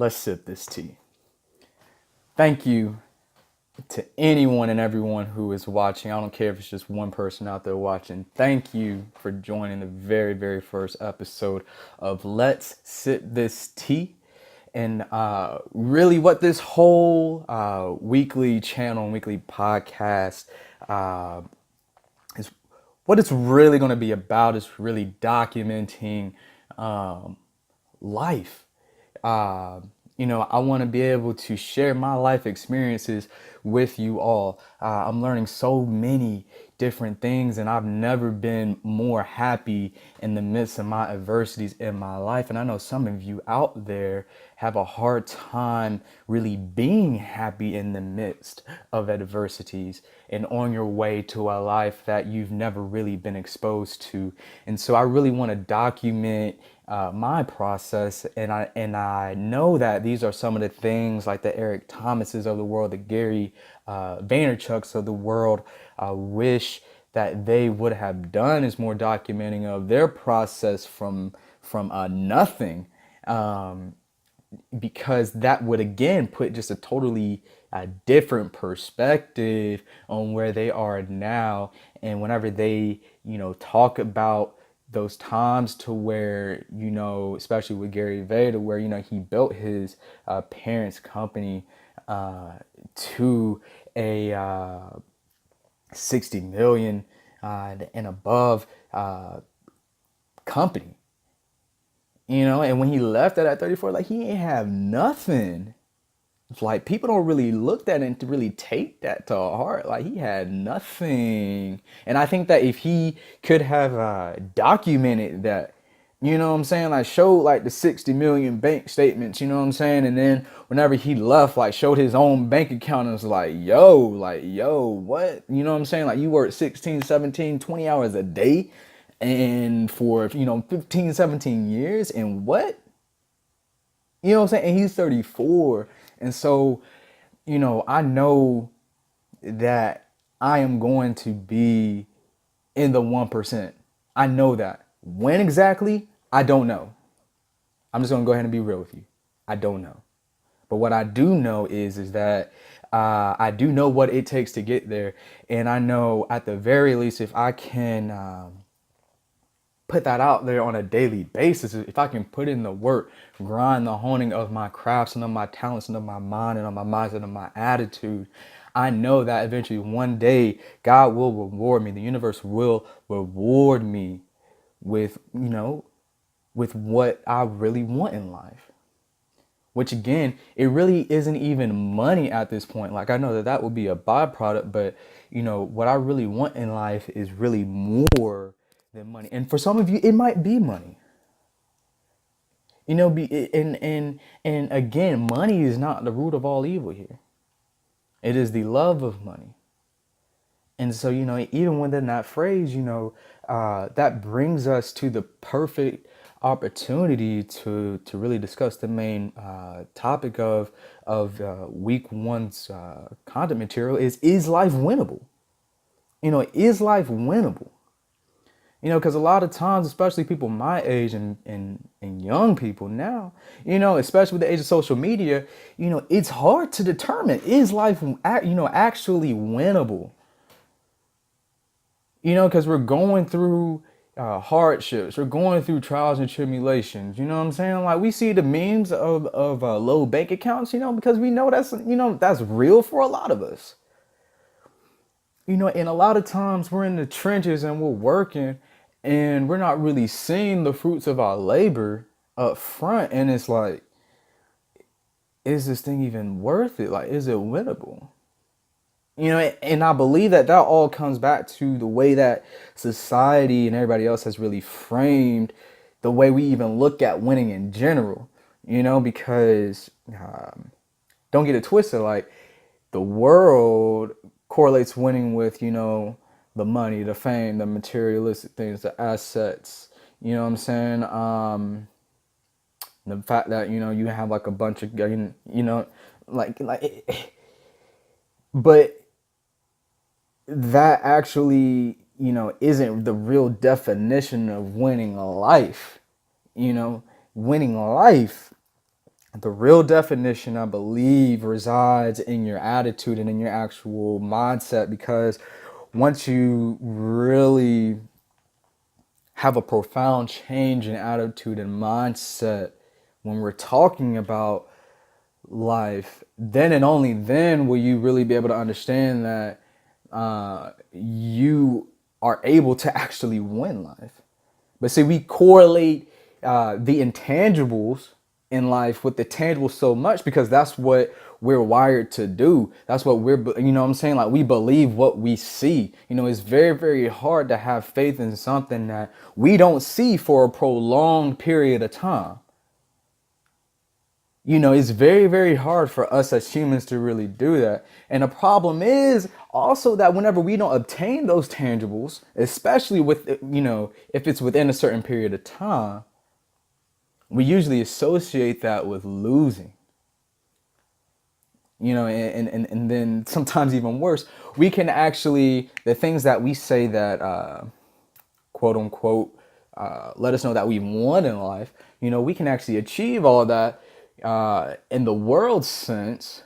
let's sip this tea. Thank you to anyone and everyone who is watching. I don't care if it's just one person out there watching. Thank you for joining the very, very first episode of Let's Sip This Tea. And really, what this whole weekly channel and weekly podcast is what it's really going to be about is really documenting life. I want to be able to share my life experiences with you all. I'm learning so many different things, and I've never been more happy in the midst of my adversities in my life. And I know some of you out there have a hard time really being happy in the midst of adversities and on your way to a life that you've never really been exposed to. And so I really want to document my process, and I know that these are some of the things like the Eric Thomases of the world, the Gary Vaynerchuks of the world wish that they would have done, is more documenting of their process from nothing, because that would again put just a totally different perspective on where they are now. And whenever they talk about those times to where, especially with Gary Vay, to where, he built his parents' company to a 60 million and above company, and when he left that at 34, like, he ain't have nothing. Like, people don't really look at it and to really take that to heart. Like, he had nothing. And I think that if he could have documented that, what I'm saying, like, showed like the 60 million bank statements, what I'm saying, and then whenever he left, like, showed his own bank account and was like, yo, what? What I'm saying? Like, you work 16, 17, 20 hours a day and for 15, 17 years, and what? What I'm saying? And he's 34. And so, I know that I am going to be in the 1%. I know that. When exactly, I don't know. I'm just going to go ahead and be real with you. I don't know. But what I do know is that I do know what it takes to get there. And I know at the very least, if I can put that out there on a daily basis, if I can put in the work, grind the honing of my crafts and of my talents and of my mind and of my mindset and of my attitude, I know that eventually one day God will reward me. The universe will reward me with, with what I really want in life. Which again, it really isn't even money at this point. Like, I know that that would be a byproduct, but what I really want in life is really more than money. And for some of you, it might be money. And again, money is not the root of all evil here. It is the love of money. And so, even within that phrase, that brings us to the perfect opportunity to really discuss the main topic of week one's content material is life winnable? Is life winnable? Because a lot of times, especially people my age and young people now, especially with the age of social media, it's hard to determine, is life, actually winnable? Because we're going through hardships, we're going through trials and tribulations. You know what I'm saying? Like, we see the memes of low bank accounts, because we know that's real for a lot of us. And a lot of times we're in the trenches and we're working and we're not really seeing the fruits of our labor up front. And it's like, is this thing even worth it? Like, is it winnable? And I believe that all comes back to the way that society and everybody else has really framed the way we even look at winning in general, because don't get it twisted. Like, the world correlates winning with, the money, the fame, the materialistic things, the assets, you know what I'm saying? The fact that, you have like a bunch of, but that actually, isn't the real definition of winning a life. Winning life The real definition, I believe, resides in your attitude and in your actual mindset, because once you really have a profound change in attitude and mindset when we're talking about life, then and only then will you really be able to understand that you are able to actually win life. But see, we correlate the intangibles in life with the tangibles so much because that's what we're wired to do. That's what we're, you know what I'm saying? Like, we believe what we see. You know, it's very, very hard to have faith in something that we don't see for a prolonged period of time. You know, it's very, very hard for us as humans to really do that. And the problem is also that whenever we don't obtain those tangibles, especially with, you know, if it's within a certain period of time, we usually associate that with losing. You know, and then sometimes even worse, we can actually, the things that we say that, quote unquote, let us know that we won in life, you know, we can actually achieve all of that in the world sense,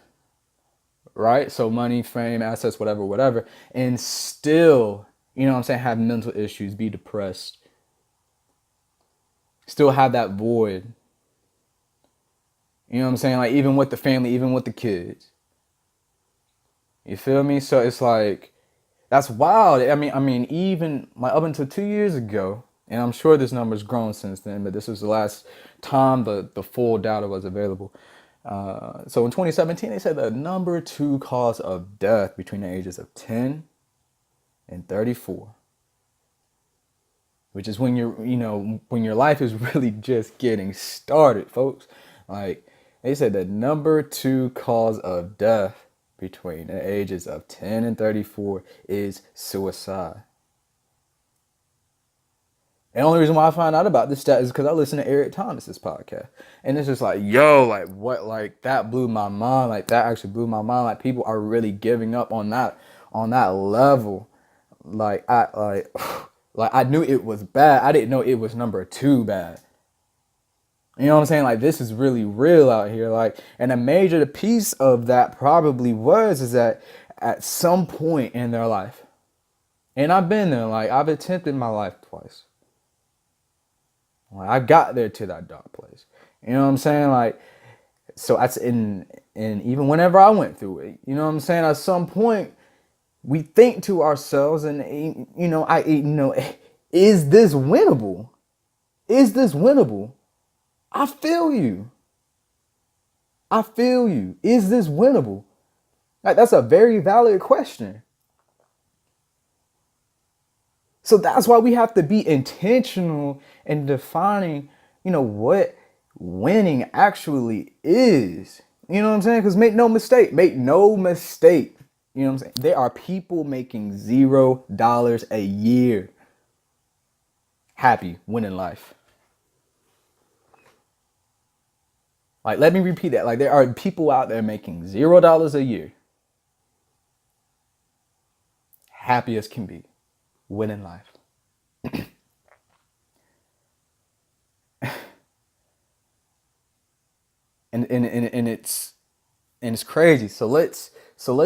right? So money, fame, assets, whatever, whatever, and still, you know what I'm saying, have mental issues, be depressed, still have that void. You know what I'm saying? Like, even with the family, even with the kids. You feel me? So it's like, that's wild. I mean, even like up until 2 years ago, and I'm sure this number's grown since then, but this was the last time the full data was available. So in 2017, they said the number two cause of death between the ages of 10 and 34, which is when you know, when your life is really just getting started, folks. Like, they said the number two cause of death between the ages of 10 and 34 is suicide. And the only reason why I find out about this stat is because I listen to Eric Thomas's podcast. And it's just like, yo, like, what, like, that blew my mind. Like, that actually blew my mind. Like, people are really giving up on that level. Like, like I knew it was bad. I didn't know it was number two bad. You know what I'm saying? Like, this is really real out here. Like, and a major piece of that probably is that at some point in their life, and I've been there, like, I've attempted my life twice. Like, I got there to that dark place. You know what I'm saying? Like, so that's and even whenever I went through it, you know what I'm saying? At some point, we think to ourselves, and you know, is this winnable? Is this winnable? I feel you. I feel you. Is this winnable? Like, that's a very valid question. So that's why we have to be intentional in defining, you know, what winning actually is. You know what I'm saying? Because make no mistake, You know what I'm saying? There are people making $0 a year happy, winning life. Like, let me repeat that. Like, there are people out there making $0 a year, happy as can be, winning life. And it's crazy. So let's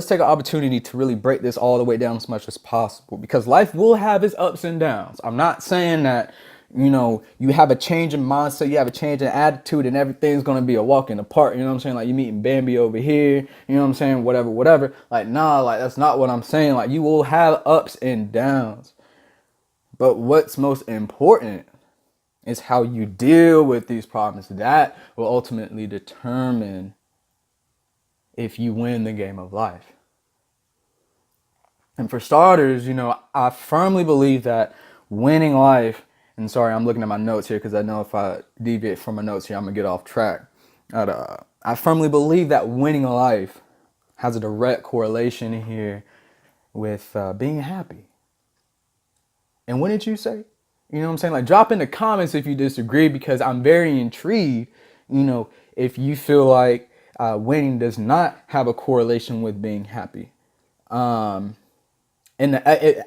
take an opportunity to really break this all the way down as much as possible, because life will have its ups and downs. I'm not saying that, you know, you have a change in mindset, you have a change in attitude, and everything's gonna be a walk in the park. You know what I'm saying? Like, you meeting Bambi over here. You know what I'm saying? Whatever, whatever. Like, nah, like, that's not what I'm saying. Like, you will have ups and downs, but what's most important is how you deal with these problems. That will ultimately determine if you win the game of life. And for starters, you know, I firmly believe that winning life, and sorry, I'm looking at my notes here because I know if I deviate from my notes here, I'm going to get off track. But, I firmly believe that winning life has a direct correlation here with being happy. And wouldn't you say? You know what I'm saying? Like, drop in the comments if you disagree, because I'm very intrigued, you know, if you feel like winning does not have a correlation with being happy. And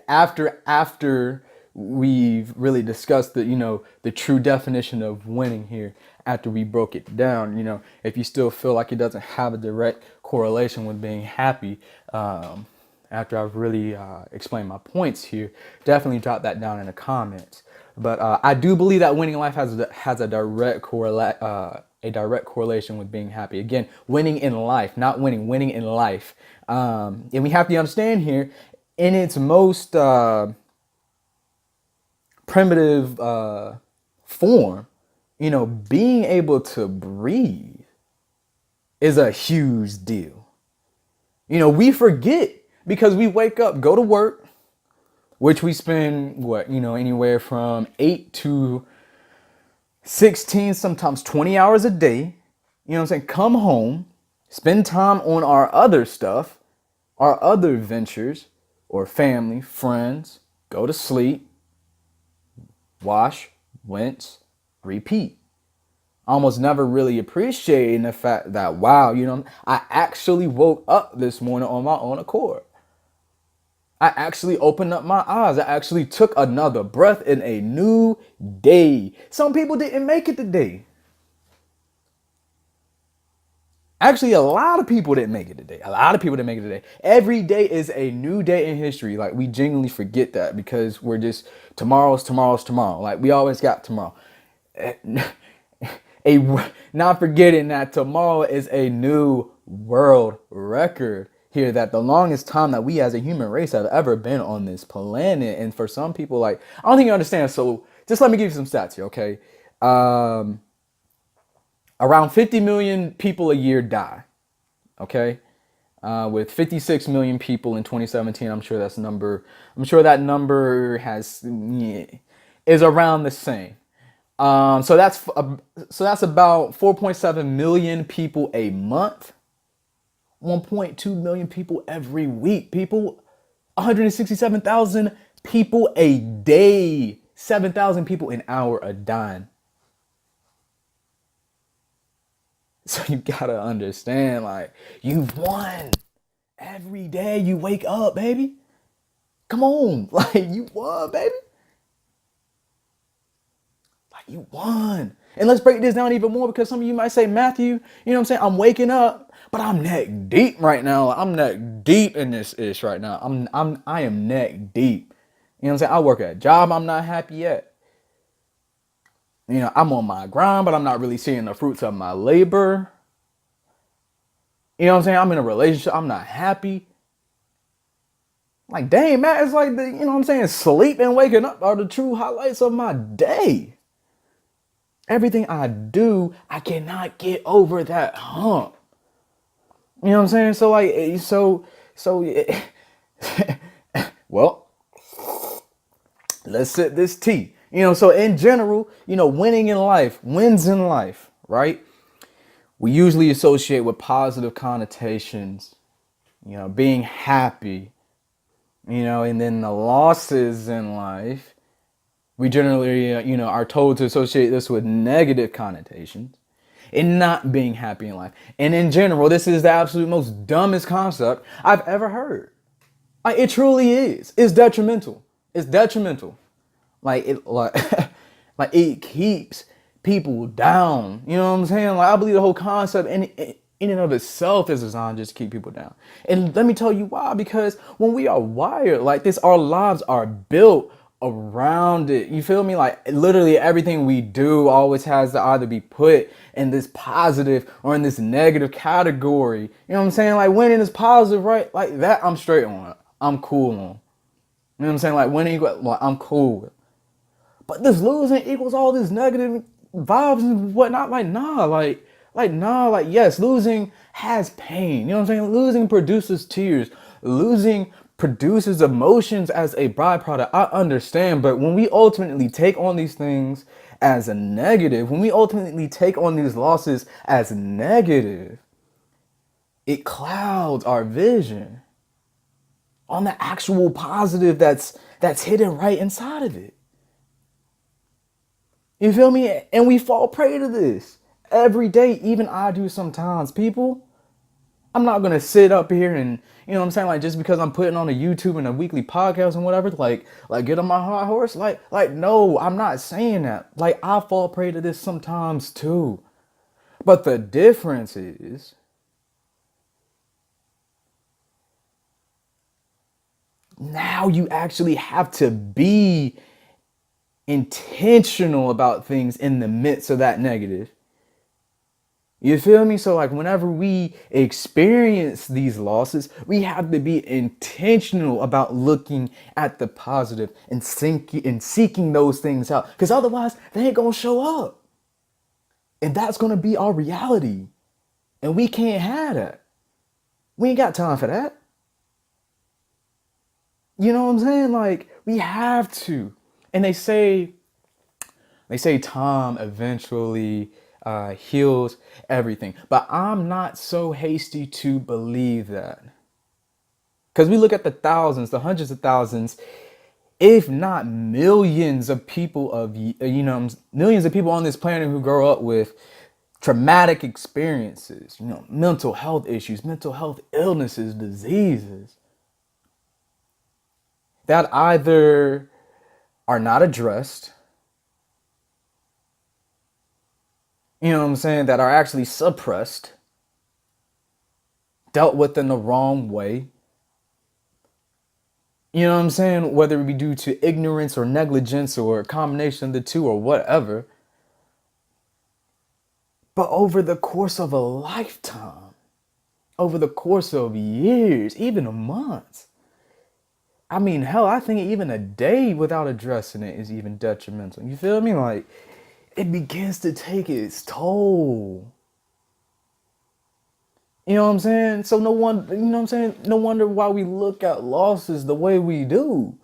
after we've really discussed the, you know, the true definition of winning here, after we broke it down. If you still feel like it doesn't have a direct correlation with being happy, after I've really explained my points here, definitely drop that down in the comments. But I do believe that winning in life has a direct correlation with being happy. Again, winning in life, not winning in life. And we have to understand here, in its most primitive form, being able to breathe is a huge deal. We forget because we wake up, go to work, which we spend anywhere from 8 to 16, sometimes 20 hours a day. Come home, spend time on our other stuff, our other ventures, or family, friends, go to sleep, wash, rinse, repeat. Almost never really appreciating the fact that, wow, I actually woke up this morning on my own accord. I actually opened up my eyes. I actually took another breath in a new day. Some people didn't make it today. Actually, a lot of people didn't make it today. Every day is a new day in history. Like, we genuinely forget that because we're just tomorrow's tomorrow. Like, we always got tomorrow. Not forgetting that tomorrow is a new world record here, that the longest time that we as a human race have ever been on this planet. And for some people, like, I don't think you understand. So just let me give you some stats here, okay? Around 50 million people a year die, okay? With 56 million people in 2017, I'm sure that number is around the same. So that's about 4.7 million people a month, 1.2 million people every week. 167,000 people a day, 7,000 people an hour a dying. So you gotta understand, like, you've won. Every day you wake up, baby. Come on, like, you won, baby. Like, you won. And let's break this down even more, because some of you might say, Matthew, I'm waking up, but I'm neck deep right now. I'm neck deep in this ish right now. I am neck deep. I work at a job I'm not happy at. I'm on my grind, but I'm not really seeing the fruits of my labor. I'm in a relationship, I'm not happy. Like, dang, man, it's like sleep and waking up are the true highlights of my day. Everything I do, I cannot get over that hump. Well, let's sip this tea. So in general, wins in life, right? We usually associate with positive connotations, being happy, and then the losses in life, we generally, are told to associate this with negative connotations and not being happy in life. And in general, this is the absolute most dumbest concept I've ever heard. Like, it truly is. It's detrimental. Like it keeps people down. You know what I'm saying? Like, I believe the whole concept in and of itself is designed just to keep people down. And let me tell you why. Because when we are wired like this, our lives are built around it. You feel me? Like, literally everything we do always has to either be put in this positive or in this negative category. You know what I'm saying? Like, winning is positive, right? Like, that I'm straight on. I'm cool on. You know what I'm saying? Like, winning, like, I'm cool with. But this losing equals all this negative vibes and whatnot. Like, yes, losing has pain. You know what I'm saying? Losing produces tears. Losing produces emotions as a byproduct. I understand, but when we ultimately take on these things as a negative, when we ultimately take on these losses as negative, it clouds our vision on the actual positive that's hidden right inside of it. You feel me? And we fall prey to this every day. Even I do sometimes, people. I'm not gonna sit up here and, you know what I'm saying, like, just because I'm putting on a YouTube and a weekly podcast and whatever, like get on my high horse. Like no, I'm not saying that. Like, I fall prey to this sometimes too. But the difference is now you actually have to be intentional about things in the midst of that negative. You feel me? So like whenever we experience these losses, we have to be intentional about looking at the positive and seeking those things out. Because otherwise they ain't gonna show up. And that's gonna be our reality. And we can't have that. We ain't got time for that. You know what I'm saying? Like, we have to. And they say time eventually heals everything. But I'm not so hasty to believe that. Because we look at the thousands, the hundreds of thousands, if not millions of people millions of people on this planet who grow up with traumatic experiences, mental health issues, mental health illnesses, diseases that either are not addressed, you know what I'm saying, that are actually suppressed, dealt with in the wrong way. You know what I'm saying? Whether it be due to ignorance or negligence or a combination of the two or whatever. But over the course of a lifetime, over the course of years, even months, I mean, hell, I think even a day without addressing it is even detrimental. You feel me? Like, it begins to take its toll. You know what I'm saying? So no one, you know what I'm saying? No wonder why we look at losses the way we do.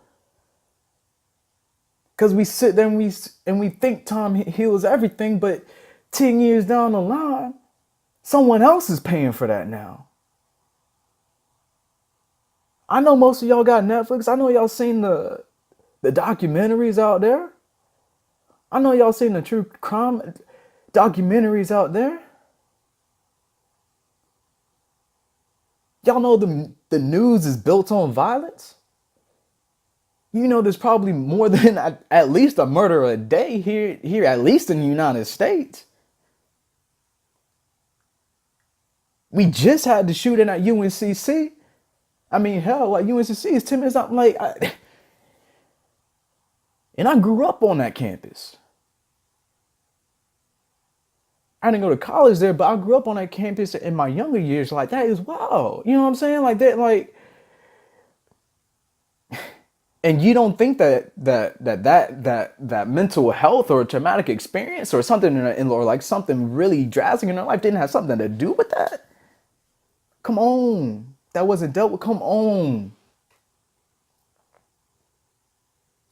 Because we sit there and we think time heals everything, but 10 years down the line, someone else is paying for that now. I know most of y'all got Netflix. I know y'all seen the documentaries out there. I know y'all seen the true crime documentaries out there. Y'all know the news is built on violence. You know there's probably more than at least a murder a day here at least in the United States. We just had the shooting at UNCC. I mean, hell, like UNCC is 10 minutes out. And I grew up on that campus. I didn't go to college there, but I grew up on that campus in my younger years. Like, that is wow. You know what I'm saying? Like that, like, and you don't think that mental health or traumatic experience or something or like something really drastic in their life didn't have something to do with that? Come on. That wasn't dealt with. Come on.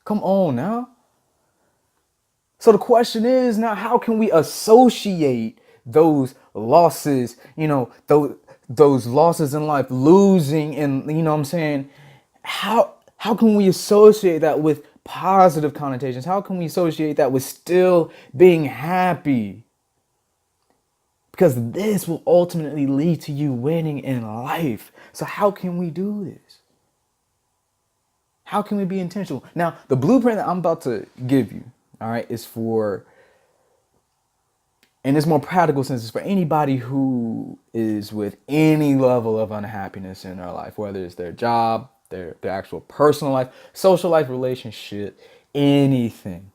Come on now. So the question is now, how can we associate those losses, those losses in life, losing, and you know what I'm saying? How can we associate that with positive connotations? How can we associate that with still being happy? Because this will ultimately lead to you winning in life. So how can we do this? How can we be intentional? Now, the blueprint that I'm about to give you, all right, is for, in this more practical sense, is for anybody who is with any level of unhappiness in their life, whether it's their job, their actual personal life, social life, relationship, anything,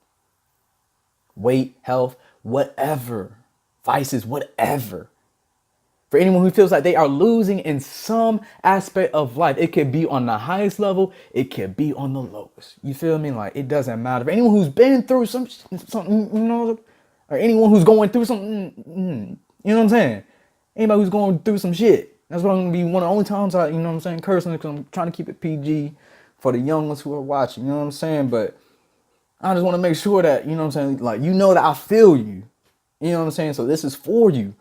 weight, health, whatever, vices, whatever. For anyone who feels like they are losing in some aspect of life, it could be on the highest level, it could be on the lowest. You feel me? Like, it doesn't matter. For anyone who's been through something, or anyone who's going through something, you know what I'm saying? Anybody who's going through some shit. That's what I'm gonna be one of the only times I, cursing, because I'm trying to keep it PG for the young ones who are watching, you know what I'm saying? But I just want to make sure that, like, that I feel you. You know what I'm saying? So this is for you.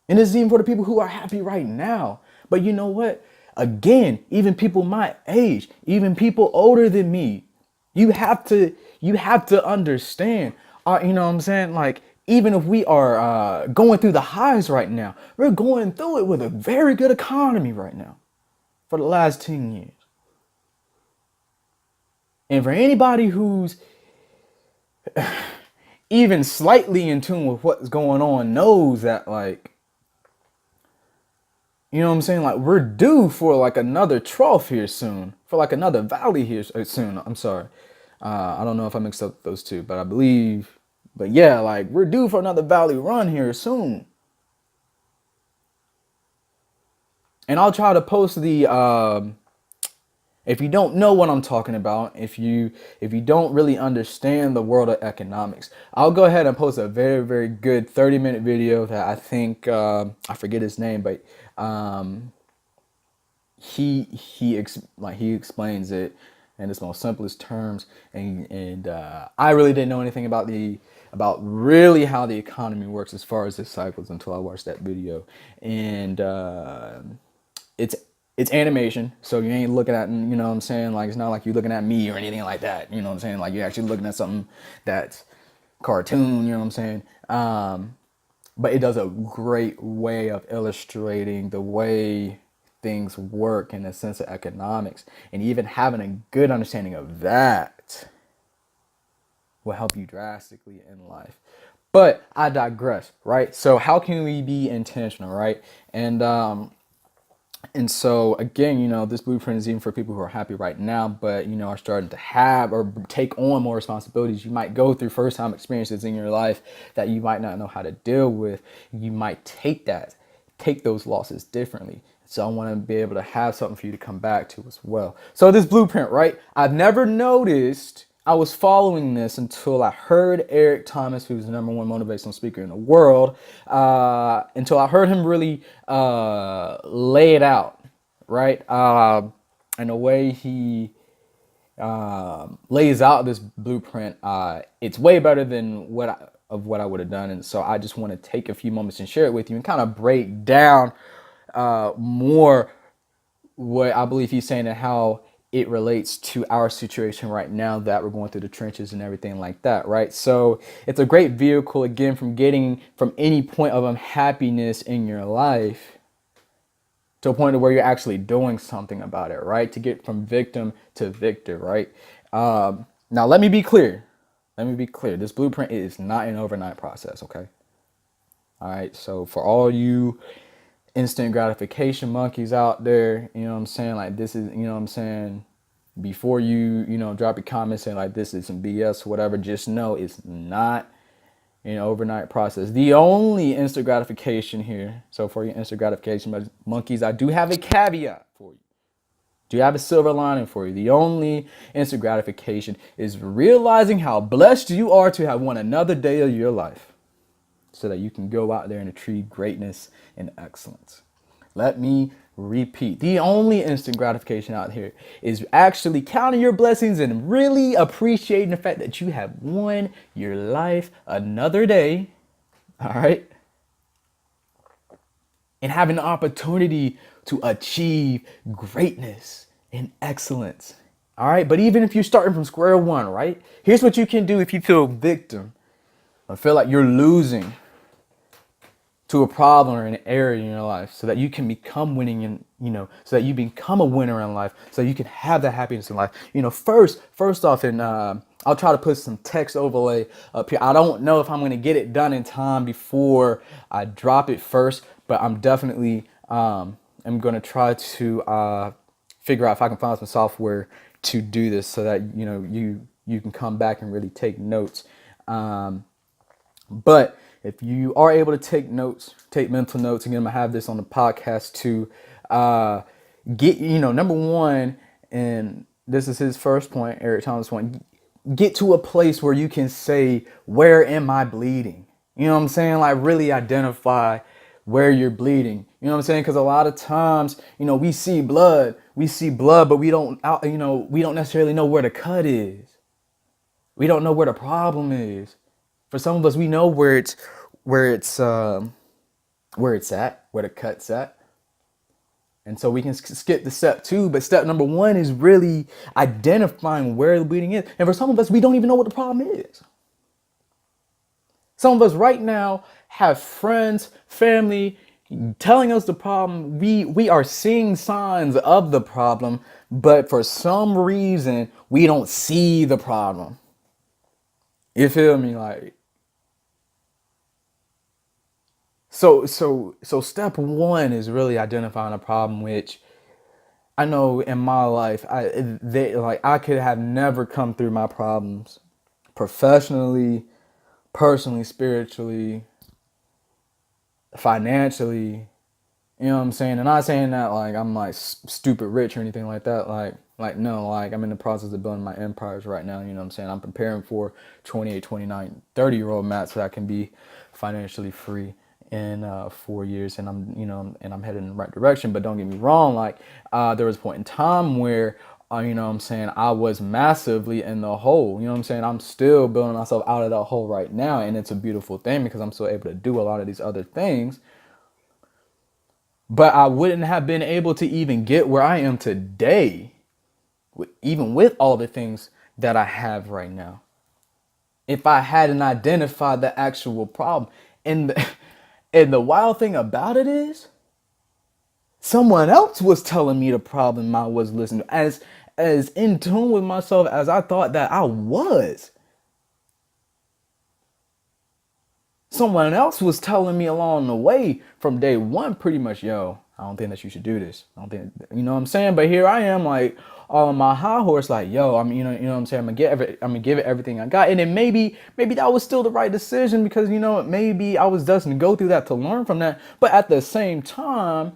And this is even for the people who are happy right now. But you know what? Again, even people my age, even people older than me, you have to understand, you know what I'm saying? Like, even if we are going through the highs right now, we're going through it with a very good economy right now for the last 10 years. And for anybody who's even slightly in tune with what's going on knows that, like, you know what I'm saying? Like, we're due for like another trough here soon, for like another valley here soon. I'm sorry. I don't know if I mixed up those two, but I believe, but yeah, like we're due for another valley run here soon. And I'll try to post the, if you don't know what I'm talking about, if you don't really understand the world of economics, I'll go ahead and post a very, very good 30-minute video that I think, I forget his name, but he explains it in its most simplest terms, and I really didn't know anything about really how the economy works as far as the cycles until I watched that video. And it's it's animation, so you ain't looking at, you know what I'm saying, like it's not like you're looking at me or anything like that, you know what I'm saying, like you're actually looking at something that's cartoon, you know what I'm saying. But it does a great way of illustrating the way things work in the sense of economics, and even having a good understanding of that will help you drastically in life. But I digress, right? So how can we be intentional, right? And so again, you know, this blueprint is even for people who are happy right now, but you know, are starting to have or take on more responsibilities. You might go through first time experiences in your life that you might not know how to deal with. You might take those losses differently. So I want to be able to have something for you to come back to as well. So this blueprint, right? I've never noticed I was following this until I heard Eric Thomas, who's the #1 motivational speaker in the world, until I heard him really lay it out, right? And the way he lays out this blueprint, it's way better than what I would have done. And so I just want to take a few moments and share it with you and kind of break down more what I believe he's saying and how it relates to our situation right now that we're going through the trenches and everything like that, right? So it's a great vehicle, again, from getting from any point of unhappiness in your life to a point of where you're actually doing something about it, right? To get from victim to victor, right? Now, let me be clear. This blueprint is not an overnight process, okay? All right, so for all you instant gratification monkeys out there, you know what I'm saying, like this is, you know what I'm saying, before you drop your comments saying like this is some BS or whatever, just know it's not an overnight process. The only instant gratification here, so for your instant gratification monkeys, I do have a caveat for you. Do you have a silver lining for you? The only instant gratification is realizing how blessed you are to have won another day of your life, so that you can go out there and achieve greatness and excellence. Let me repeat. The only instant gratification out here is actually counting your blessings and really appreciating the fact that you have won your life another day, all right? And having the opportunity to achieve greatness and excellence, all right? But even if you're starting from square one, right? Here's what you can do if you feel victim or feel like you're losing to a problem or an area in your life, so that you can become winning and, so that you become a winner in life, so you can have that happiness in life. First off, and I'll try to put some text overlay up here. I don't know if I'm going to get it done in time before I drop it first, but I'm definitely am going to try to figure out if I can find some software to do this, so that you can come back and really take notes. But if you are able to take notes, take mental notes, again, I'm gonna have this on the podcast to get, number one, and this is his first point, Eric Thomas point, get to a place where you can say, where am I bleeding? You know what I'm saying? Like really identify where you're bleeding. You know what I'm saying? Because a lot of times, we see blood, but we don't necessarily know where the cut is. We don't know where the problem is. For some of us, we know where it's at, where the cut's at. And so we can skip the step 2, but step number 1 is really identifying where the bleeding is. And for some of us, we don't even know what the problem is. Some of us right now have friends, family telling us the problem. We are seeing signs of the problem, but for some reason we don't see the problem. You feel me? Like, so step one is really identifying a problem, which I know in my life, I could have never come through my problems professionally, personally, spiritually, financially. You know what I'm saying? And not saying that like I'm like stupid rich or anything like that. Like no, like I'm in the process of building my empires right now. You know what I'm saying? I'm preparing for 28, 29, 30-year-old Matt so that I can be financially free in 4 years, and I'm headed in the right direction. But don't get me wrong, like there was a point in time where you know what I'm saying, I was massively in the hole. You know what I'm saying? I'm still building myself out of that hole right now, and it's a beautiful thing because I'm still able to do a lot of these other things, but I wouldn't have been able to even get where I am today, even with all the things that I have right now, if I hadn't identified the actual problem. And and the wild thing about it is, someone else was telling me the problem I was listening to, as in tune with myself as I thought that I was. Someone else was telling me along the way from day one, pretty much, yo, I don't think that you should do this. I don't think, you know what I'm saying? But here I am, like, all on my high horse, like, yo, you know what I'm saying? I'm gonna give it everything I got. And then maybe that was still the right decision because, you know, maybe I was destined to go through that to learn from that. But at the same time,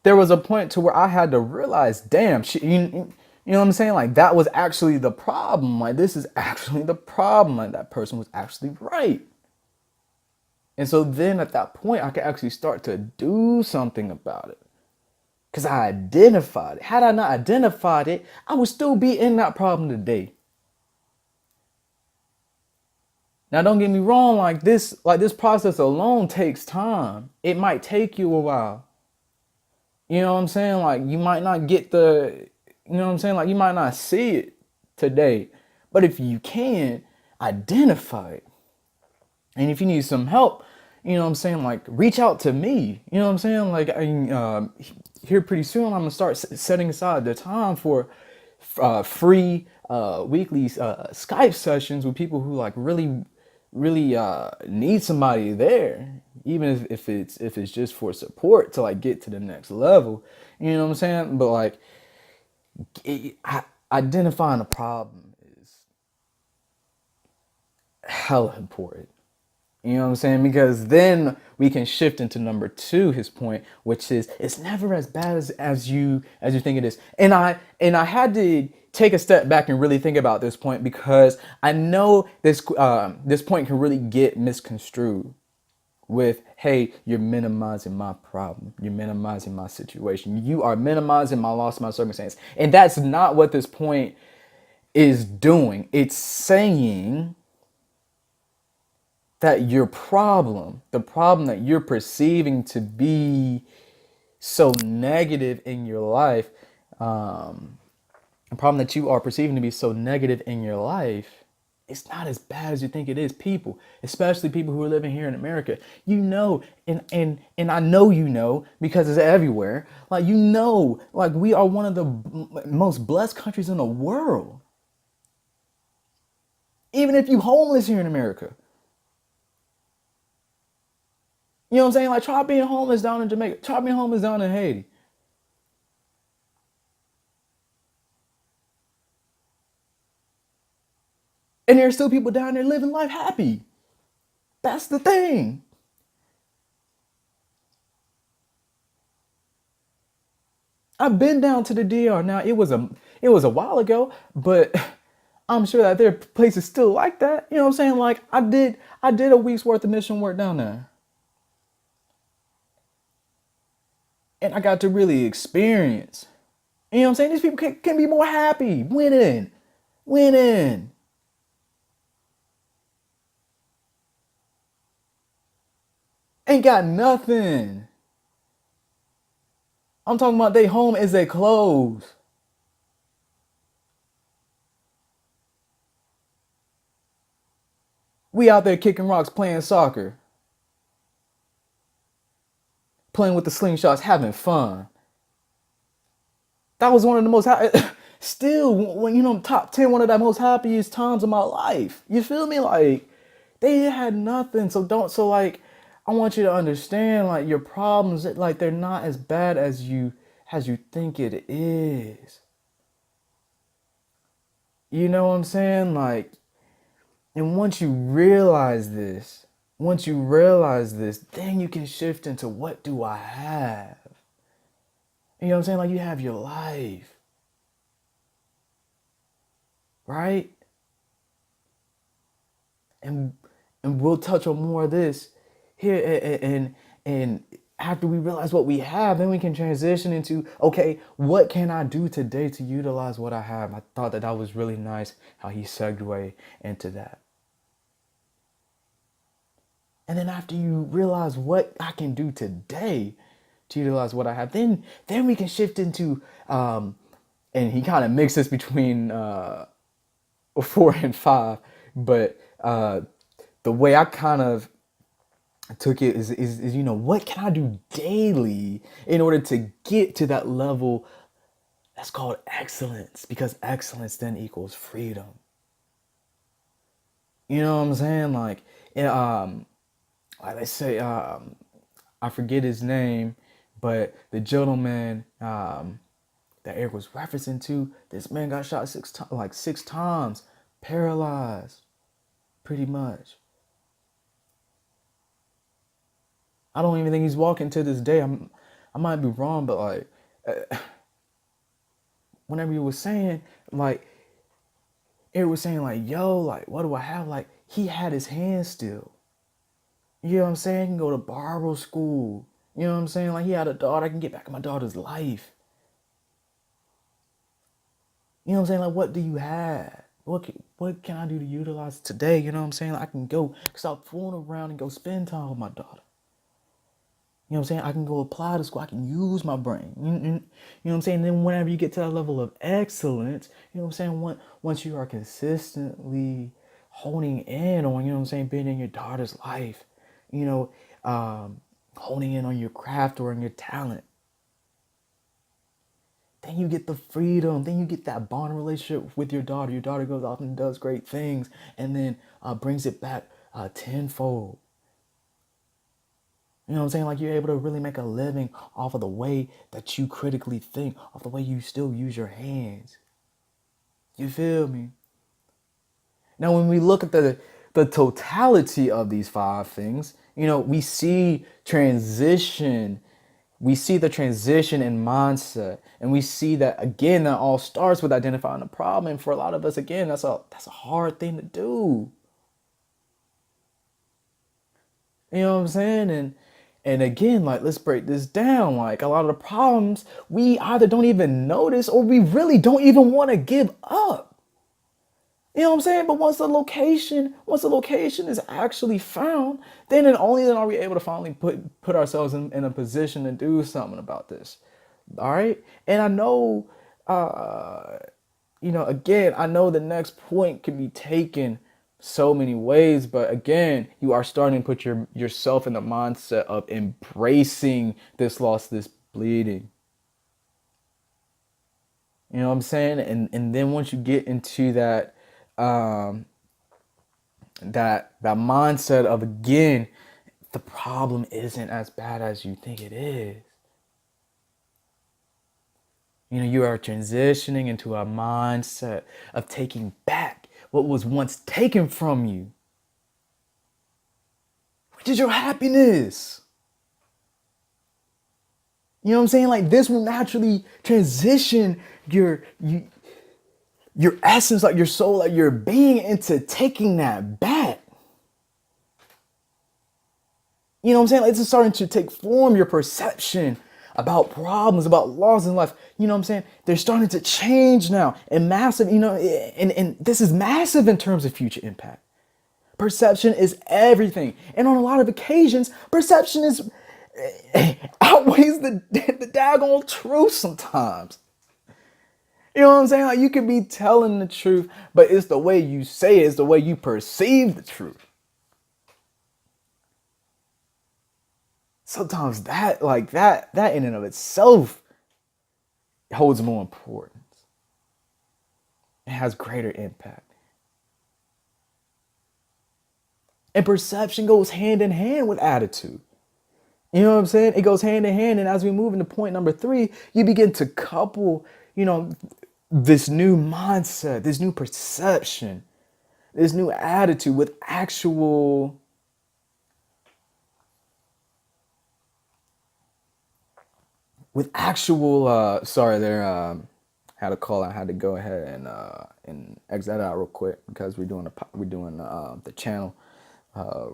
there was a point to where I had to realize, damn, you know what I'm saying? Like, that was actually the problem. Like, this is actually the problem. Like, that person was actually right. And so then at that point, I could actually start to do something about it because I identified it. Had I not identified it, I would still be in that problem today. Now, don't get me wrong, like this process alone takes time. It might take you a while. You know what I'm saying? Like, you might not get you know what I'm saying? Like, you might not see it today. But if you can, identify it. And if you need some help, you know what I'm saying? Like, reach out to me. You know what I'm saying? Like, here pretty soon, I'm gonna start setting aside the time for free weekly Skype sessions with people who like really need somebody there, even if it's just for support to like get to the next level. You know what I'm saying? But like, identifying a problem is hella important. You know what I'm saying? Because then we can shift into number two, his point, which is it's never as bad as you think it is. And I had to take a step back and really think about this point because I know this point can really get misconstrued with, hey, you're minimizing my problem, you're minimizing my situation, you are minimizing my loss, my circumstance, and that's not what this point is doing. It's saying that your problem, the problem that you're perceiving to be so negative in your life, a problem that you are perceiving to be so negative in your life, it's not as bad as you think it is. People, especially people who are living here in America, you know, and I know you know because it's everywhere. Like, you know, like, we are one of the most blessed countries in the world. Even if you homeless here in America. You know what I'm saying? Like, try being homeless down in Jamaica. Try being homeless down in Haiti. And there's still people down there living life happy. That's the thing. I've been down to the DR. Now, it was a while ago, but I'm sure that there are places still like that. You know what I'm saying? Like, I did a week's worth of mission work down there. And I got to really experience. You know what I'm saying? These people can be more happy, winning, winning. Ain't got nothing. I'm talking about they home is their clothes. We out there kicking rocks, playing soccer, playing with the slingshots, having fun. That was one of the most still when top 10, one of the most happiest times of my life. You feel me? Like they had nothing. So I want you to understand like your problems, like they're not as bad as you think it is. You know what I'm saying? Like, and once you realize this, then you can shift into what do I have? You know what I'm saying? Like you have your life, right? And we'll touch on more of this here and after we realize what we have, then we can transition into, okay, what can I do today to utilize what I have? I thought that was really nice how he segued into that. And then after you realize what I can do today to utilize what I have, then we can shift into and he kind of mixes between 4 and 5, but the way I kind of took it is what can I do daily in order to get to that level that's called excellence, because excellence then equals freedom. You know what I'm saying? Like let's say I forget his name, but the gentleman that Eric was referencing to, this man got shot six times, paralyzed, pretty much. I don't even think he's walking to this day. I might be wrong, but whenever he was saying like, Eric was saying like, yo, like what do I have? Like he had his hand still. You know what I'm saying? He can go to barber school. You know what I'm saying? Like he had a daughter. I can get back in my daughter's life. You know what I'm saying? Like what do you have? What can I do to utilize today? You know what I'm saying? Like, I can go stop fooling around and go spend time with my daughter. You know what I'm saying? I can go apply to school. I can use my brain. You know what I'm saying? And then whenever you get to that level of excellence, you know what I'm saying? Once you are consistently honing in on, you know what I'm saying, being in your daughter's life, honing in on your craft or on your talent, then you get the freedom. Then you get that bond relationship with your daughter. Your daughter goes off and does great things and then brings it back tenfold. You know what I'm saying? Like you're able to really make a living off of the way that you critically think, off the way you still use your hands. You feel me? Now, when we look at the totality of these 5 things, we see transition. We see the transition in mindset, and we see that again. That all starts with identifying the problem. And for a lot of us, again, that's a hard thing to do. You know what I'm saying? And again, like, let's break this down. Like, a lot of the problems we either don't even notice or we really don't even want to give up. You know what I'm saying? But once the location is actually found, then and only then are we able to finally put ourselves in a position to do something about this. All right? And I know, again, I know the next point can be taken so many ways, but again, you are starting to put yourself in the mindset of embracing this loss, this bleeding. You know what I'm saying? And then once you get into that that mindset of, again, the problem isn't as bad as you think it is. You are transitioning into a mindset of taking back what was once taken from you, which is your happiness. You know what I'm saying? Like, this will naturally transition your essence, like your soul, like your being, into taking that back. You know what I'm saying? Like, it's starting to take form, your perception about problems, about laws in life. You know what I'm saying? They're starting to change now, and massive, and this is massive in terms of future impact. Perception is everything. And on a lot of occasions, perception is outweighs the daggone truth sometimes. You know what I'm saying? Like, you could be telling the truth, but it's the way you say it, it's the way you perceive the truth. sometimes that in and of itself holds more importance. It has greater impact. And perception goes hand in hand with attitude. You know what I'm saying? It goes hand in hand. And as we move into point number 3, you begin to couple, this new mindset, this new perception, this new attitude with actual sorry there had a call. I had to go ahead and exit that out real quick because we're doing the channel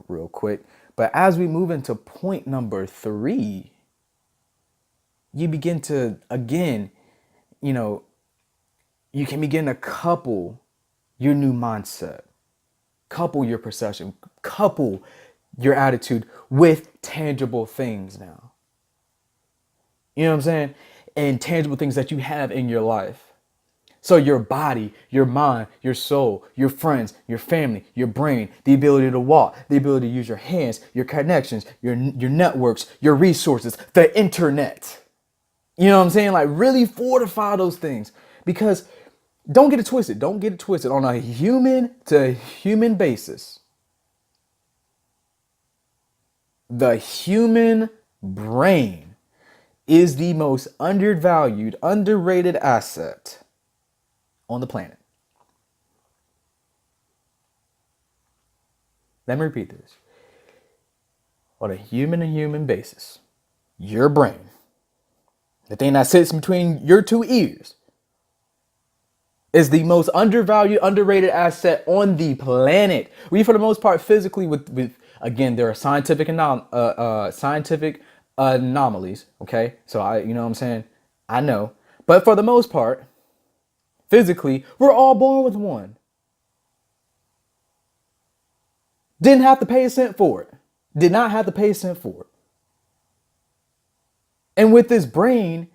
real quick. But as we move into point number 3, you begin to, again, you can begin to couple your new mindset, couple your perception, couple your attitude with tangible things now. You know what I'm saying? And tangible things that you have in your life. So your body, your mind, your soul, your friends, your family, your brain, the ability to walk, the ability to use your hands, your connections, your networks, your resources, the internet. You know what I'm saying? Like, really fortify those things, because don't get it twisted. Don't get it twisted. On a human to human basis, the human brain is the most undervalued, underrated asset on the planet. Let me repeat this. On a human to human basis, your brain, the thing that sits between your 2 ears, is the most undervalued, underrated asset on the planet. We, for the most part, physically, with again, there are scientific anomalies. Okay, so you know what I'm saying? I know, but for the most part, physically, we're all born with one. Didn't have to pay a cent for it. Did not have to pay a cent for it. And with this brain,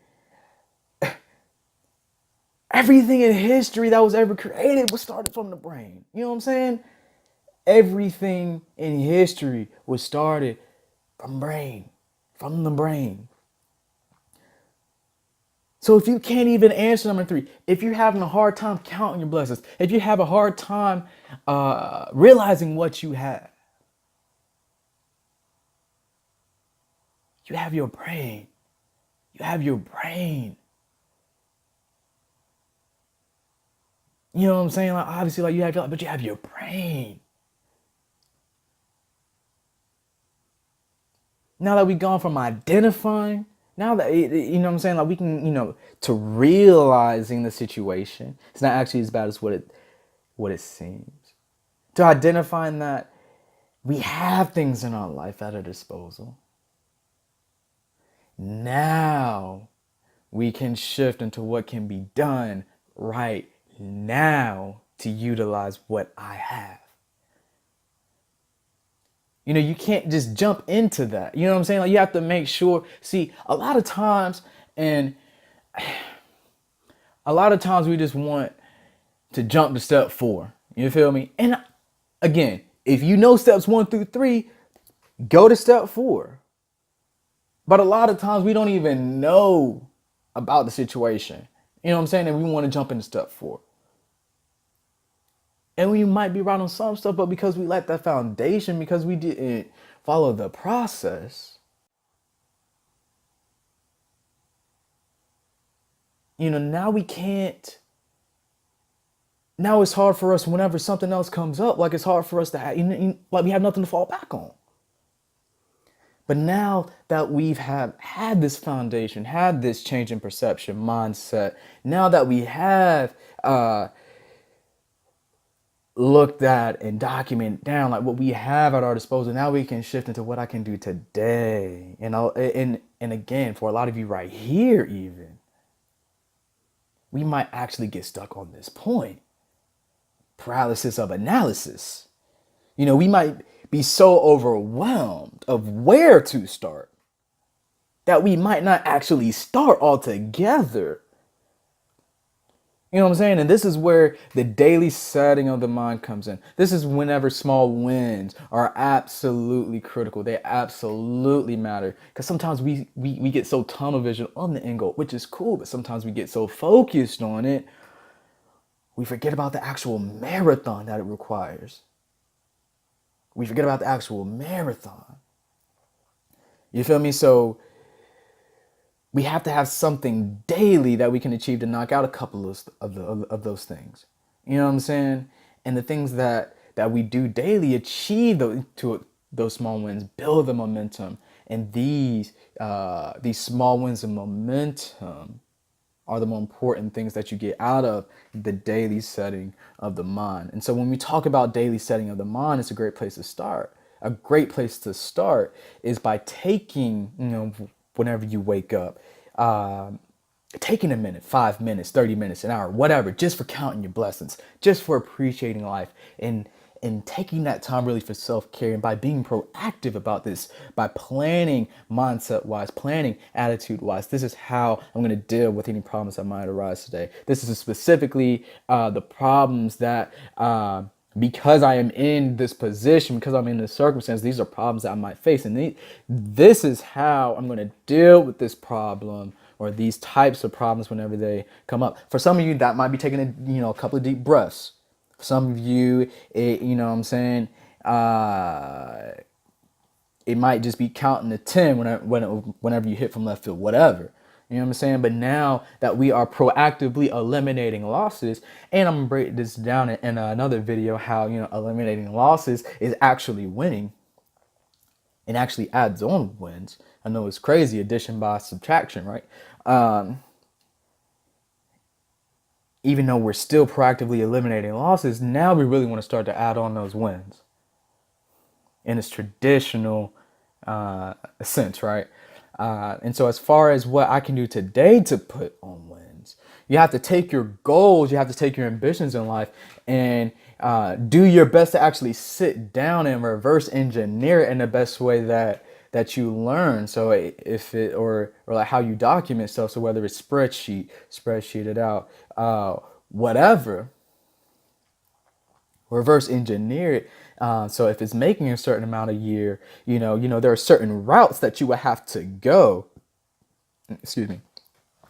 everything in history that was ever created was started from the brain. You know what I'm saying? Everything in history was started from the brain. So if you can't even answer number 3, if you're having a hard time counting your blessings, if you have a hard time realizing what you have, you have your brain. You have your brain. You know what I'm saying? Like, obviously, like, you have your life, but you have your brain. Now that we've gone from identifying, now that, you know what I'm saying, like, we can, to realizing the situation, it's not actually as bad as what it seems. To identifying that we have things in our life at our disposal. Now we can shift into what can be done right now to utilize what I have. You can't just jump into that. You know what I'm saying? Like, you have to make sure. See, a lot of times we just want to jump to step 4. You feel me? And again, if you know steps 1 through 3, go to step 4. But a lot of times we don't even know about the situation. You know what I'm saying? And we want to jump into step 4. And we might be right on some stuff, but because we lacked that foundation, because we didn't follow the process, now we can't. Now it's hard for us whenever something else comes up. Like, it's hard for us to have, like, we have nothing to fall back on. But now that we've had this foundation, had this change in perception, mindset, now that we have looked at and documented down like what we have at our disposal, now we can shift into what I can do today. And again, for a lot of you right here, even, we might actually get stuck on this point. Paralysis of analysis. We might be so overwhelmed of where to start that we might not actually start altogether. You know what I'm saying? And this is where the daily setting of the mind comes in. This is whenever small wins are absolutely critical. They absolutely matter. Because sometimes we get so tunnel vision on the end goal, which is cool, but sometimes we get so focused on it, we forget about the actual marathon that it requires. We forget about the actual marathon. You feel me? So we have to have something daily that we can achieve to knock out a couple of those things. You know what I'm saying? And the things that we do daily achieve those small wins, build the momentum, and these small wins and momentum are the more important things that you get out of the daily setting of the mind. And so when we talk about daily setting of the mind, it's a great place to start. A great place to start is by taking, whenever you wake up, taking a minute, 5 minutes, 30 minutes, an hour, whatever, just for counting your blessings, just for appreciating life, and taking that time really for self-care, and by being proactive about this, by planning mindset wise, planning attitude wise. This is how I'm going to deal with any problems that might arise today. This is specifically the problems that because I am in this position, because I'm in this circumstance, these are problems that I might face, and this is how I'm going to deal with this problem or these types of problems whenever they come up. For some of you, that might be taking a couple of deep breaths. For some of you, you know what I'm saying, it might just be counting to 10 whenever you hit from left field, whatever. You know what I'm saying? But now that we are proactively eliminating losses, and I'm gonna break this down in another video, how eliminating losses is actually winning and actually adds on wins. I know it's crazy, addition by subtraction, right? Even though we're still proactively eliminating losses, now we really want to start to add on those wins in its traditional sense, right? And so as far as what I can do today to put on wins, you have to take your goals, you have to take your ambitions in life, and do your best to actually sit down and reverse engineer it in the best way that you learn. So if it or like how you document stuff, so whether it's spreadsheet it out, whatever, reverse engineer it. So if it's making a certain amount a year, there are certain routes that you would have to go, excuse me,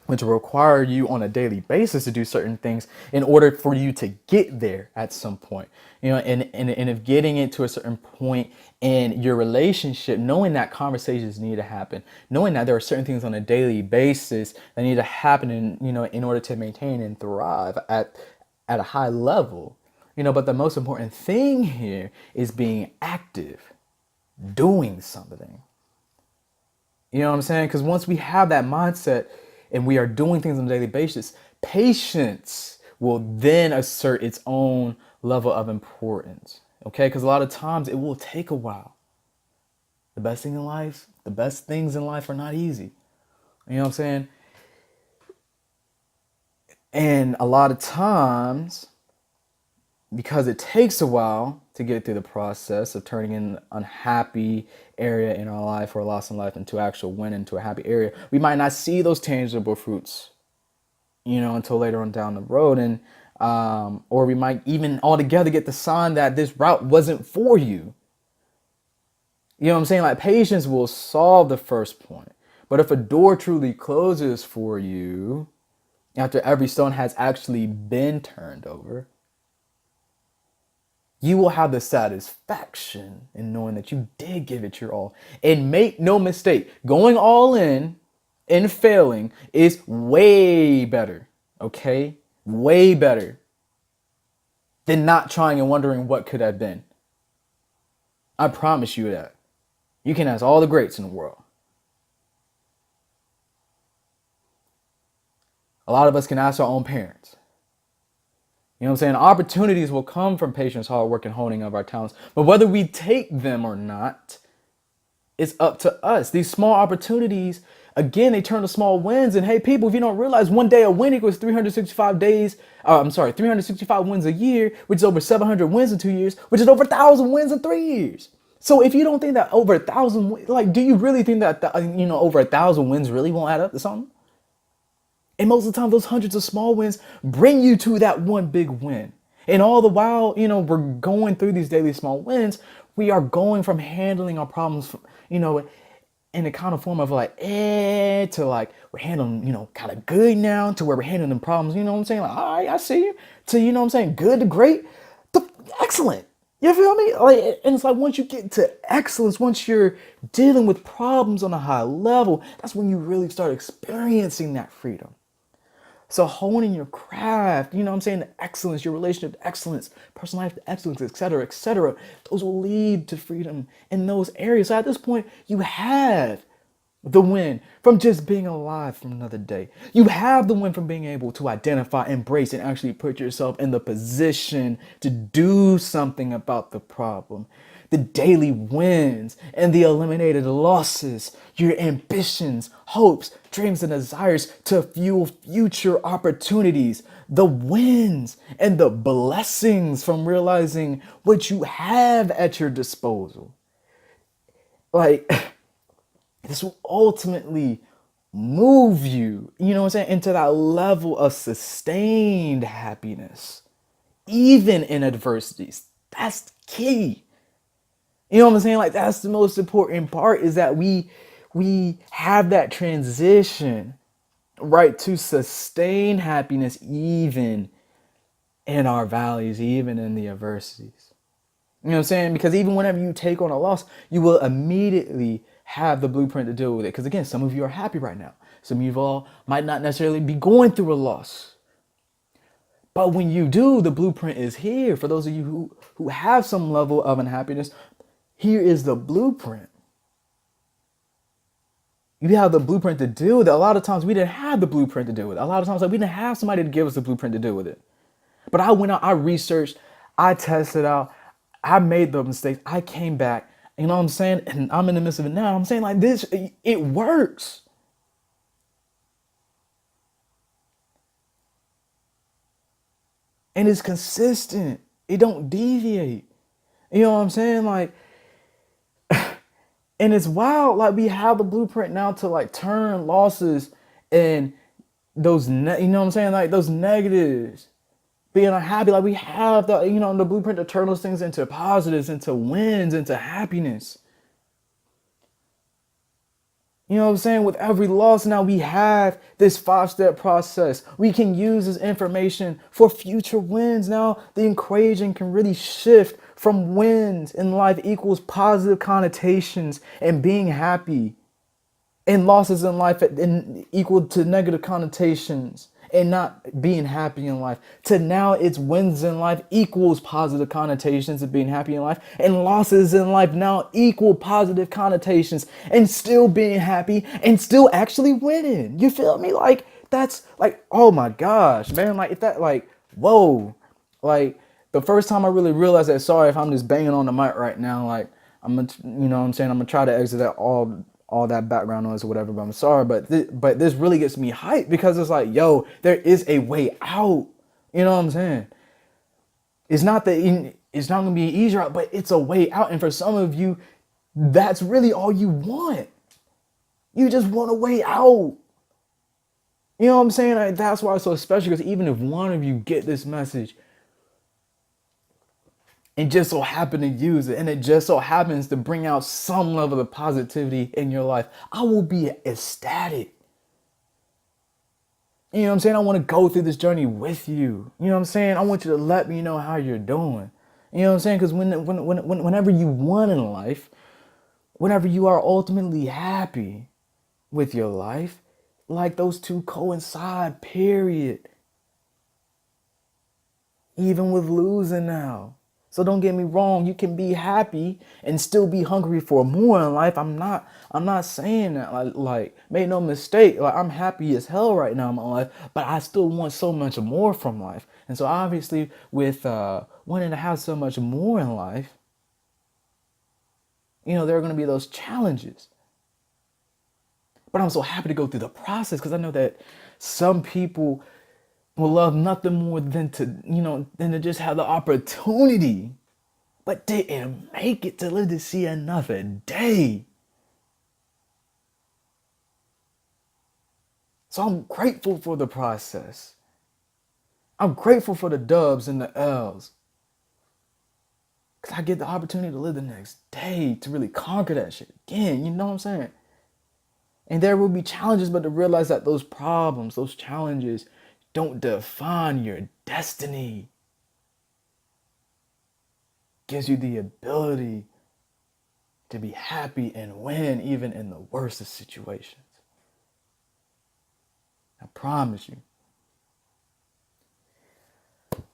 which will require you on a daily basis to do certain things in order for you to get there at some point. And if getting it to a certain point in your relationship, knowing that conversations need to happen, knowing that there are certain things on a daily basis that need to happen in order to maintain and thrive at a high level. But the most important thing here is being active, doing something. You know what I'm saying? Because once we have that mindset and we are doing things on a daily basis, patience will then assert its own level of importance. Okay? Because a lot of times it will take a while. The best things in life are not easy. You know what I'm saying? And a lot of times, because it takes a while to get through the process of turning an unhappy area in our life or loss in life into actual win, into a happy area, we might not see those tangible fruits, until later on down the road. And or we might even altogether get the sign that this route wasn't for you. You know what I'm saying? Like, patience will solve the first point. But if a door truly closes for you after every stone has actually been turned over, you will have the satisfaction in knowing that you did give it your all. And make no mistake, going all in and failing is way better, okay? Way better than not trying and wondering what could have been. I promise you that. You can ask all the greats in the world. A lot of us can ask our own parents. You know what I'm saying? Opportunities will come from patience, hard work, and honing of our talents. But whether we take them or not, it's up to us. These small opportunities, again, they turn to small wins. And hey, people, if you don't realize, one day a win equals 365 wins a year, which is over 700 wins in 2 years, which is over 1,000 wins in 3 years. So if you don't think that over 1,000, do you really think that, over 1,000 wins really won't add up to something? And most of the time, those hundreds of small wins bring you to that one big win. And all the while, we're going through these daily small wins, we are going from handling our problems, in a kind of form of like, to like, we're handling, kind of good now, to where we're handling the problems, you know what I'm saying? Like, all right, I see you. To, you know what I'm saying? Good to great to excellent. You feel me? Like, and it's like once you get to excellence, once you're dealing with problems on a high level, that's when you really start experiencing that freedom. So honing your craft, you know what I'm saying, the excellence, your relationship to excellence, personal life to excellence, et cetera, those will lead to freedom in those areas. So at this point, you have the win from just being alive from another day. You have the win from being able to identify, embrace, and actually put yourself in the position to do something about the problem. The daily wins and the eliminated losses, your ambitions, hopes, dreams, and desires to fuel future opportunities, the wins and the blessings from realizing what you have at your disposal. Like, this will ultimately move you, you know what I'm saying, into that level of sustained happiness, even in adversities. That's key. You know what I'm saying? Like that's the most important part is that we have that transition, right, to sustain happiness even in our valleys, even in the adversities. You know what I'm saying? Because even whenever you take on a loss, you will immediately have the blueprint to deal with it. Because again, some of you are happy right now. Some of you all might not necessarily be going through a loss. But when you do, the blueprint is here. For those of you who have some level of unhappiness, here is the blueprint. You have the blueprint to deal with it. A lot of times we didn't have the blueprint to deal with it. A lot of times like we didn't have somebody to give us the blueprint to deal with it. But I went out, I researched, I tested out, I made the mistakes, I came back, you know what I'm saying? And I'm in the midst of it now. I'm saying like this, it works. And it's consistent. It don't deviate. You know what I'm saying? Like, and it's wild. Like we have the blueprint now to like turn losses and you know what I'm saying? Like those negatives, being unhappy. Like we have the, the blueprint to turn those things into positives, into wins, into happiness. You know what I'm saying? With every loss now we have this 5-step process. We can use this information for future wins. Now the equation can really shift from wins in life equals positive connotations and being happy, and losses in life equal to negative connotations and not being happy in life, to now it's wins in life equals positive connotations of being happy in life, and losses in life now equal positive connotations and still being happy and still actually winning. You feel me? Like that's like, oh my gosh, man, like if that, like, whoa. Like the first time I really realized that, sorry if I'm just banging on the mic right now, like I'm gonna, you know what I'm saying, I'm gonna try to exit that all that background noise or whatever, but I'm sorry, but this really gets me hyped because it's like, yo, there is a way out. You know what I'm saying? It's not that it's not gonna be an easy route, but it's a way out. And for some of you, that's really all you want. You just want a way out. You know what I'm saying? Like, that's why it's so special, because even if one of you get this message and just so happen to use it, and it just so happens to bring out some level of positivity in your life, I will be ecstatic. You know what I'm saying? I want to go through this journey with you. You know what I'm saying? I want you to let me know how you're doing. You know what I'm saying? Because whenever you won in life, whenever you are ultimately happy with your life, like those two coincide, period. Even with losing now. So don't get me wrong, you can be happy and still be hungry for more in life. I'm not saying that, like make no mistake, like I'm happy as hell right now in my life, but I still want so much more from life. And so obviously with wanting to have so much more in life, there are going to be those challenges. But I'm so happy to go through the process, because I know that some people will love nothing more than to just have the opportunity, but didn't make it to live to see another day. So I'm grateful for the process. I'm grateful for the dubs and the L's. Because I get the opportunity to live the next day, to really conquer that shit again. You know what I'm saying? And there will be challenges, but to realize that those problems, those challenges don't define your destiny. Gives you the ability to be happy and win even in the worst of situations. I promise you.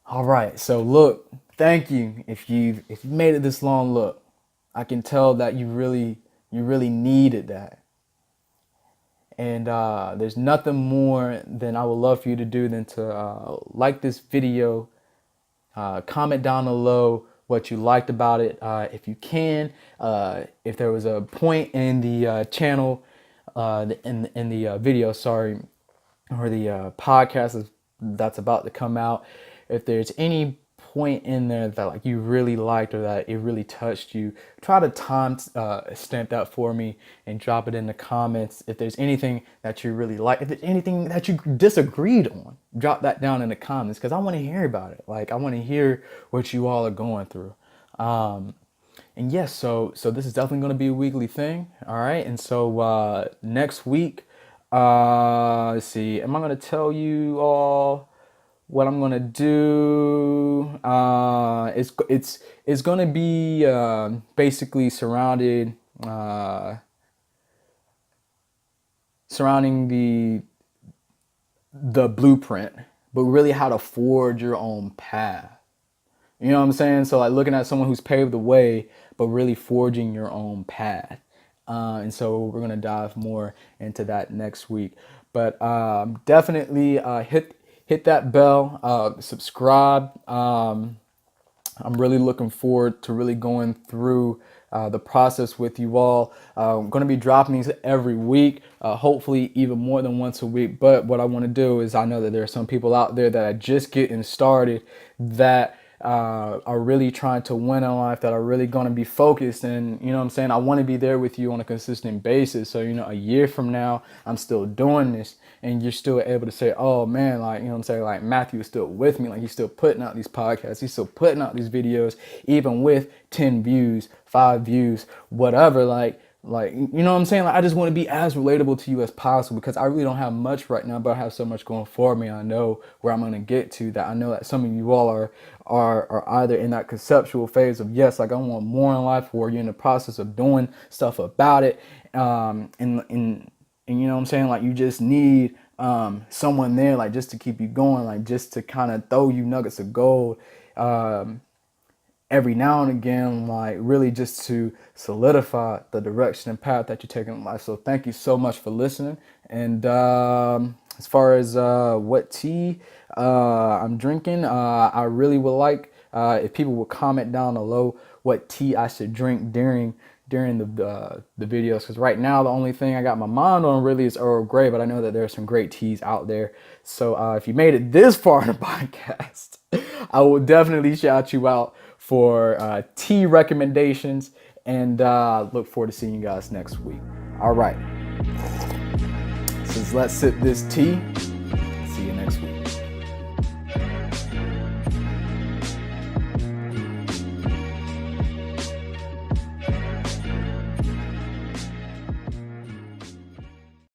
All right, so look, thank you. If you've made it this long, look, I can tell that you really needed that. And there's nothing more than I would love for you to do than to like this video, comment down below what you liked about it, if you can. If there was a point in the channel, in the video, sorry, or the podcast that's about to come out, if there's any point in there that like you really liked or that it really touched you, try to time stamp that for me and drop it in the comments. If there's anything that you really like, if there's anything that you disagreed on, drop that down in the comments, because I want to hear about it. Like, I want to hear what you all are going through. And yes, so this is definitely going to be a weekly thing. All right. And so next week, let's see, am I going to tell you all what I'm gonna do? It's gonna be basically surrounding the blueprint, but really how to forge your own path. You know what I'm saying? So like looking at someone who's paved the way, but really forging your own path. And so we're gonna dive more into that next week. But definitely hit that bell, subscribe. I'm really looking forward to really going through the process with you all. I'm going to be dropping these every week, hopefully even more than once a week. But what I want to do is, I know that there are some people out there that are just getting started that are really trying to win in life, that are really going to be focused. And you know what I'm saying, I want to be there with you on a consistent basis. So, you know, a year from now, I'm still doing this and you're still able to say, oh man, like, you know what I'm saying, like Matthew is still with me, like he's still putting out these podcasts, he's still putting out these videos, even with 10 views, 5 views, whatever. Like you know what I'm saying? Like, I just want to be as relatable to you as possible, because I really don't have much right now, but I have so much going for me. I know where I'm going to get to, that I know that some of you all are either in that conceptual phase of, yes, like I want more in life, or you're in the process of doing stuff about it. And you know what I'm saying? Like, you just need someone there, like, just to keep you going, like, just to kind of throw you nuggets of gold every now and again, like really just to solidify the direction and path that you're taking in life. So thank you so much for listening. And as far as what tea I'm drinking, I really would like if people would comment down below what tea I should drink during the videos, because right now the only thing I got my mind on really is Earl Grey, but I know that there are some great teas out there. So if you made it this far in the podcast, I will definitely shout you out for tea recommendations, and look forward to seeing you guys next week. All right, so let's sip this tea.